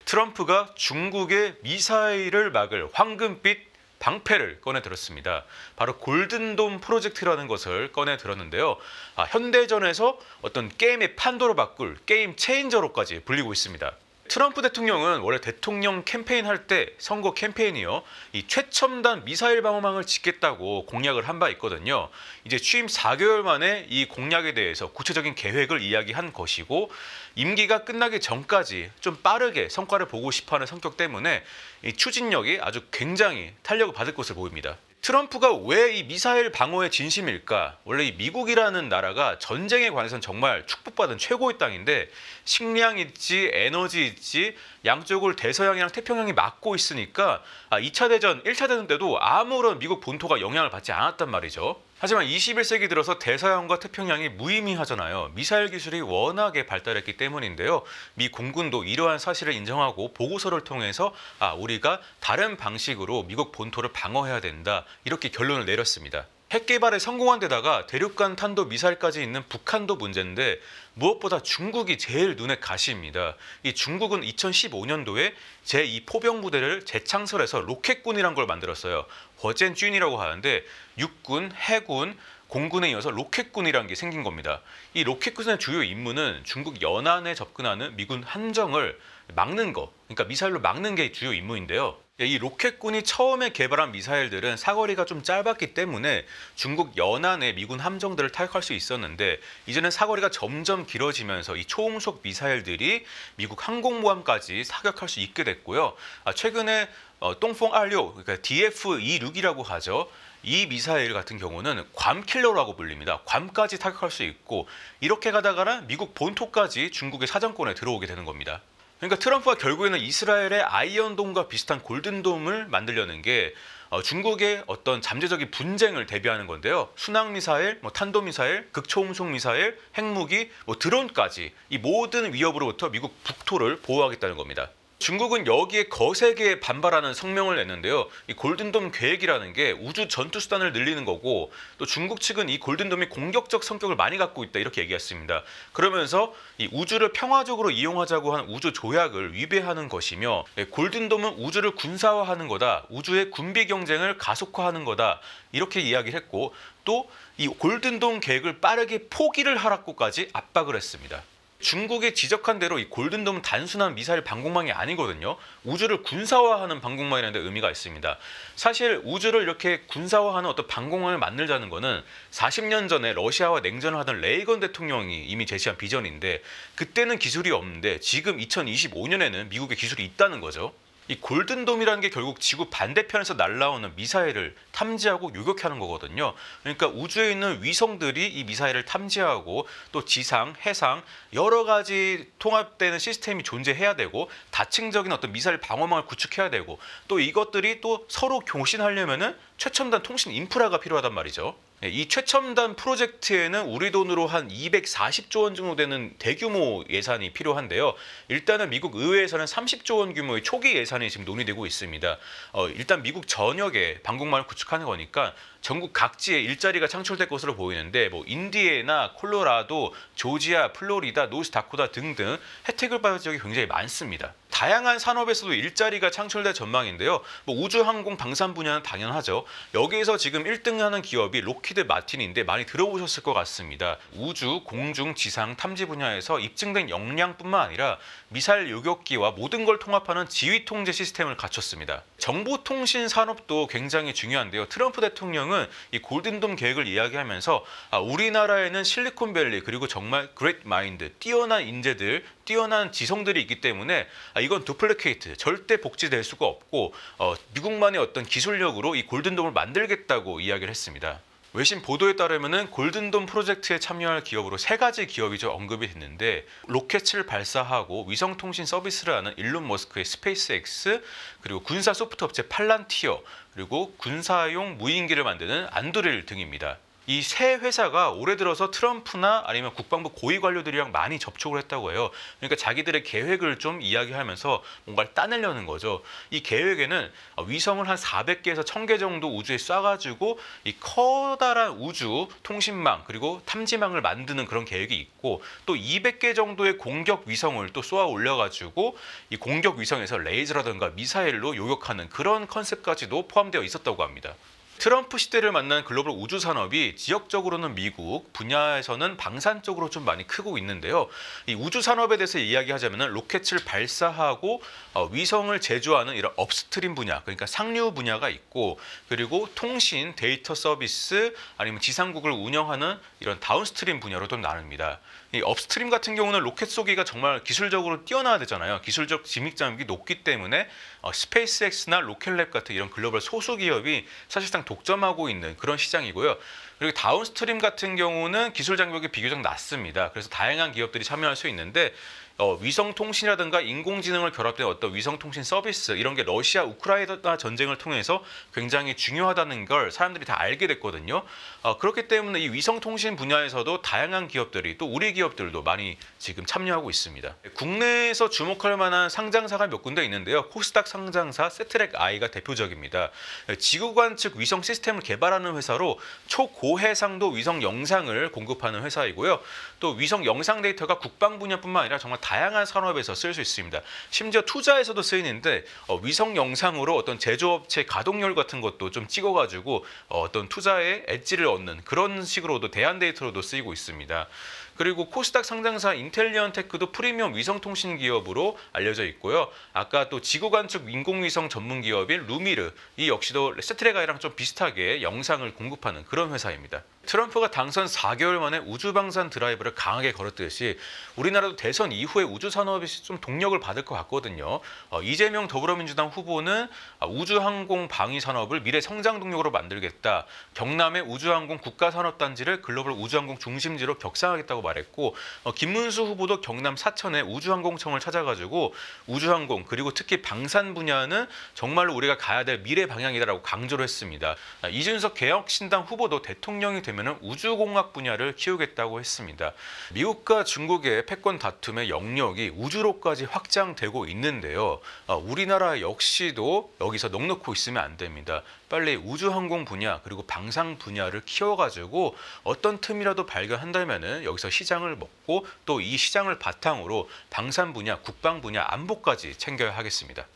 트럼프가 중국의 미사일을 막을 황금빛 방패를 꺼내 들었습니다. 바로 골든돔 프로젝트라는 것을 꺼내 들었는데요. 현대전에서 어떤 게임의 판도를 바꿀 게임 체인저로까지 불리고 있습니다. 트럼프 대통령은 원래 대통령 캠페인 할 때 선거 캠페인이요, 이 최첨단 미사일 방어망을 짓겠다고 공약을 한 바 있거든요. 이제 취임 4개월 만에 이 공약에 대해서 구체적인 계획을 이야기한 것이고, 임기가 끝나기 전까지 좀 빠르게 성과를 보고 싶어하는 성격 때문에 이 추진력이 아주 굉장히 탄력을 받을 것으로 보입니다. 트럼프가 왜 이 미사일 방어에 진심일까? 원래 이 미국이라는 나라가 전쟁에 관해서는 정말 축복받은 최고의 땅인데, 식량 있지, 에너지 있지, 양쪽을 대서양이랑 태평양이 막고 있으니까 2차 대전, 1차 대전 때도 아무런 미국 본토가 영향을 받지 않았단 말이죠. 하지만 21세기 들어서 대서양과 태평양이 무의미하잖아요. 미사일 기술이 워낙에 발달했기 때문인데요. 미 공군도 이러한 사실을 인정하고 보고서를 통해서 우리가 다른 방식으로 미국 본토를 방어해야 된다, 이렇게 결론을 내렸습니다. 핵 개발에 성공한 데다가 대륙간 탄도 미사일까지 있는 북한도 문제인데, 무엇보다 중국이 제일 눈에 가시입니다. 이 중국은 2015년도에 제2 포병부대를 재창설해서 로켓군이란 걸 만들었어요. 허젠준이라고 하는데, 육군, 해군, 공군에 이어서 로켓군이라는 게 생긴 겁니다. 이 로켓군의 주요 임무는 중국 연안에 접근하는 미군 함정을 막는 거, 그러니까 미사일로 막는 게 주요 임무인데요. 이 로켓군이 처음에 개발한 미사일들은 사거리가 좀 짧았기 때문에 중국 연안의 미군 함정들을 타격할 수 있었는데, 이제는 사거리가 점점 길어지면서 이 초음속 미사일들이 미국 항공모함까지 사격할 수 있게 됐고요. 최근에 똥퐁 R6, 그러니까 DF-26이라고 하죠. 이 미사일 같은 경우는 괌킬러라고 불립니다. 괌까지 타격할 수 있고, 이렇게 가다가는 미국 본토까지 중국의 사정권에 들어오게 되는 겁니다. 그러니까 트럼프가 결국에는 이스라엘의 아이언돔과 비슷한 골든돔을 만들려는 게 중국의 어떤 잠재적인 분쟁을 대비하는 건데요. 순항미사일, 탄도미사일, 극초음속 미사일, 핵무기, 드론까지 이 모든 위협으로부터 미국 북토를 보호하겠다는 겁니다. 중국은 여기에 거세게 반발하는 성명을 냈는데요. 이 골든돔 계획이라는 게 우주 전투수단을 늘리는 거고, 또 중국 측은 이 골든돔이 공격적 성격을 많이 갖고 있다, 이렇게 얘기했습니다. 그러면서 이 우주를 평화적으로 이용하자고 한 우주 조약을 위배하는 것이며, 골든돔은 우주를 군사화하는 거다, 우주의 군비 경쟁을 가속화하는 거다, 이렇게 이야기를 했고, 또 이 골든돔 계획을 빠르게 포기를 하라고까지 압박을 했습니다. 중국이 지적한 대로 이 골든돔은 단순한 미사일 방공망이 아니거든요. 우주를 군사화하는 방공망이라는 데 의미가 있습니다. 사실 우주를 이렇게 군사화하는 어떤 방공망을 만들자는 거는 40년 전에 러시아와 냉전을 하던 레이건 대통령이 이미 제시한 비전인데, 그때는 기술이 없는데 지금 2025년에는 미국의 기술이 있다는 거죠. 이 골든돔이라는 게 결국 지구 반대편에서 날아오는 미사일을 탐지하고 요격하는 거거든요. 그러니까 우주에 있는 위성들이 이 미사일을 탐지하고, 또 지상, 해상 여러 가지 통합되는 시스템이 존재해야 되고, 다층적인 어떤 미사일 방어망을 구축해야 되고, 또 이것들이 또 서로 교신하려면은 최첨단 통신 인프라가 필요하단 말이죠. 이 최첨단 프로젝트에는 우리 돈으로 한 240조 원 정도 되는 대규모 예산이 필요한데요. 일단은 미국 의회에서는 30조 원 규모의 초기 예산이 지금 논의되고 있습니다. 일단 미국 전역에 방공망을 구축하는 거니까 전국 각지에 일자리가 창출될 것으로 보이는데, 인디애나, 콜로라도, 조지아, 플로리다, 노스다코타 등등 혜택을 받을 지역이 굉장히 많습니다. 다양한 산업에서도 일자리가 창출될 전망인데요. 우주항공 방산 분야는 당연하죠. 여기에서 지금 1등하는 기업이 록히드 마틴인데 많이 들어보셨을 것 같습니다. 우주, 공중, 지상, 탐지 분야에서 입증된 역량뿐만 아니라 미사일 요격기와 모든 걸 통합하는 지휘 통제 시스템을 갖췄습니다. 정보통신 산업도 굉장히 중요한데요. 트럼프 대통령은 이 골든돔 계획을 이야기하면서 우리나라에는 실리콘밸리, 그리고 정말 그레이트 마인드, 뛰어난 인재들, 뛰어난 지성들이 있기 때문에 이건 두플리케이트, 절대 복제될 수가 없고, 미국만의 어떤 기술력으로 이 골든돔을 만들겠다고 이야기를 했습니다. 외신 보도에 따르면 골든돔 프로젝트에 참여할 기업으로 3가지 기업이 언급이 됐는데, 로켓을 발사하고 위성통신 서비스를 하는 일론 머스크의 스페이스X, 그리고 군사 소프트 업체 팔란티어, 그리고 군사용 무인기를 만드는 안드릴 등입니다. 이 세 회사가 올해 들어서 트럼프나 아니면 국방부 고위 관료들이랑 많이 접촉을 했다고 해요. 그러니까 자기들의 계획을 좀 이야기하면서 뭔가를 따내려는 거죠. 이 계획에는 위성을 한 400개에서 1000개 정도 우주에 쏴가지고 이 커다란 우주 통신망 그리고 탐지망을 만드는 그런 계획이 있고, 또 200개 정도의 공격 위성을 또 쏘아 올려가지고 이 공격 위성에서 레이저라든가 미사일로 요격하는 그런 컨셉까지도 포함되어 있었다고 합니다. 트럼프 시대를 만난 글로벌 우주 산업이 지역적으로는 미국, 분야에서는 방산 쪽으로 좀 많이 크고 있는데요. 이 우주 산업에 대해서 이야기하자면 로켓을 발사하고 위성을 제조하는 이런 업스트림 분야, 그러니까 상류 분야가 있고, 그리고 통신, 데이터 서비스, 아니면 지상국을 운영하는 이런 다운스트림 분야로도 나눕니다. 이 업스트림 같은 경우는 로켓 쏘기가 정말 기술적으로 뛰어나야 되잖아요. 기술적 진입장벽이 높기 때문에 스페이스X나 로켓랩 같은 이런 글로벌 소수 기업이 사실상 독점하고 있는 그런 시장이고요. 그리고 다운스트림 같은 경우는 기술 장벽이 비교적 낮습니다. 그래서 다양한 기업들이 참여할 수 있는데, 위성통신이라든가 인공지능을 결합된 어떤 위성통신 서비스, 이런 게 러시아 우크라이나 전쟁을 통해서 굉장히 중요하다는 걸 사람들이 다 알게 됐거든요. 그렇기 때문에 이 위성통신 분야에서도 다양한 기업들이, 또 우리 기업들도 많이 지금 참여하고 있습니다. 국내에서 주목할 만한 상장사가 몇 군데 있는데요. 코스닥 상장사 세트랙아이가 대표적입니다. 지구관 측 위성 시스템을 개발하는 회사로 초고해상도 위성 영상을 공급하는 회사이고요. 또 위성 영상 데이터가 국방 분야뿐만 아니라 정말 다양한 산업에서 쓸 수 있습니다. 심지어 투자에서도 쓰이는데 위성 영상으로 어떤 제조업체 가동률 같은 것도 좀 찍어가지고 어떤 투자에 엣지를 얻는 그런 식으로도 대안 데이터로도 쓰이고 있습니다. 그리고 코스닥 상장사 인텔리언테크도 프리미엄 위성통신 기업으로 알려져 있고요. 아까 또 지구관 측 인공위성 전문 기업인 루미르, 이 역시도 세트랙아이랑 좀 비슷하게 영상을 공급하는 그런 회사입니다. 트럼프가 당선 4개월 만에 우주방산 드라이브를 강하게 걸었듯이 우리나라도 대선 이후에 우주산업이 좀 동력을 받을 것 같거든요. 이재명 더불어민주당 후보는 우주항공 방위산업을 미래 성장 동력으로 만들겠다. 경남의 우주항공 국가산업단지를 글로벌 우주항공 중심지로 격상하겠다고 말했고, 김문수 후보도 경남 사천에 우주항공청을 찾아가지고 우주항공 그리고 특히 방산 분야는 정말로 우리가 가야 될 미래 방향이다라고 강조를 했습니다. 이준석 개혁신당 후보도 대통령이 되면 우주공학 분야를 키우겠다고 했습니다. 미국과 중국의 패권 다툼의 영역이 우주로까지 확장되고 있는데요. 우리나라 역시도 여기서 넋놓고 있으면 안 됩니다. 빨리 우주항공 분야 그리고 방산 분야를 키워가지고 어떤 틈이라도 발견한다면 여기서 시장을 먹고, 또 이 시장을 바탕으로 방산 분야, 국방 분야, 안보까지 챙겨야 하겠습니다.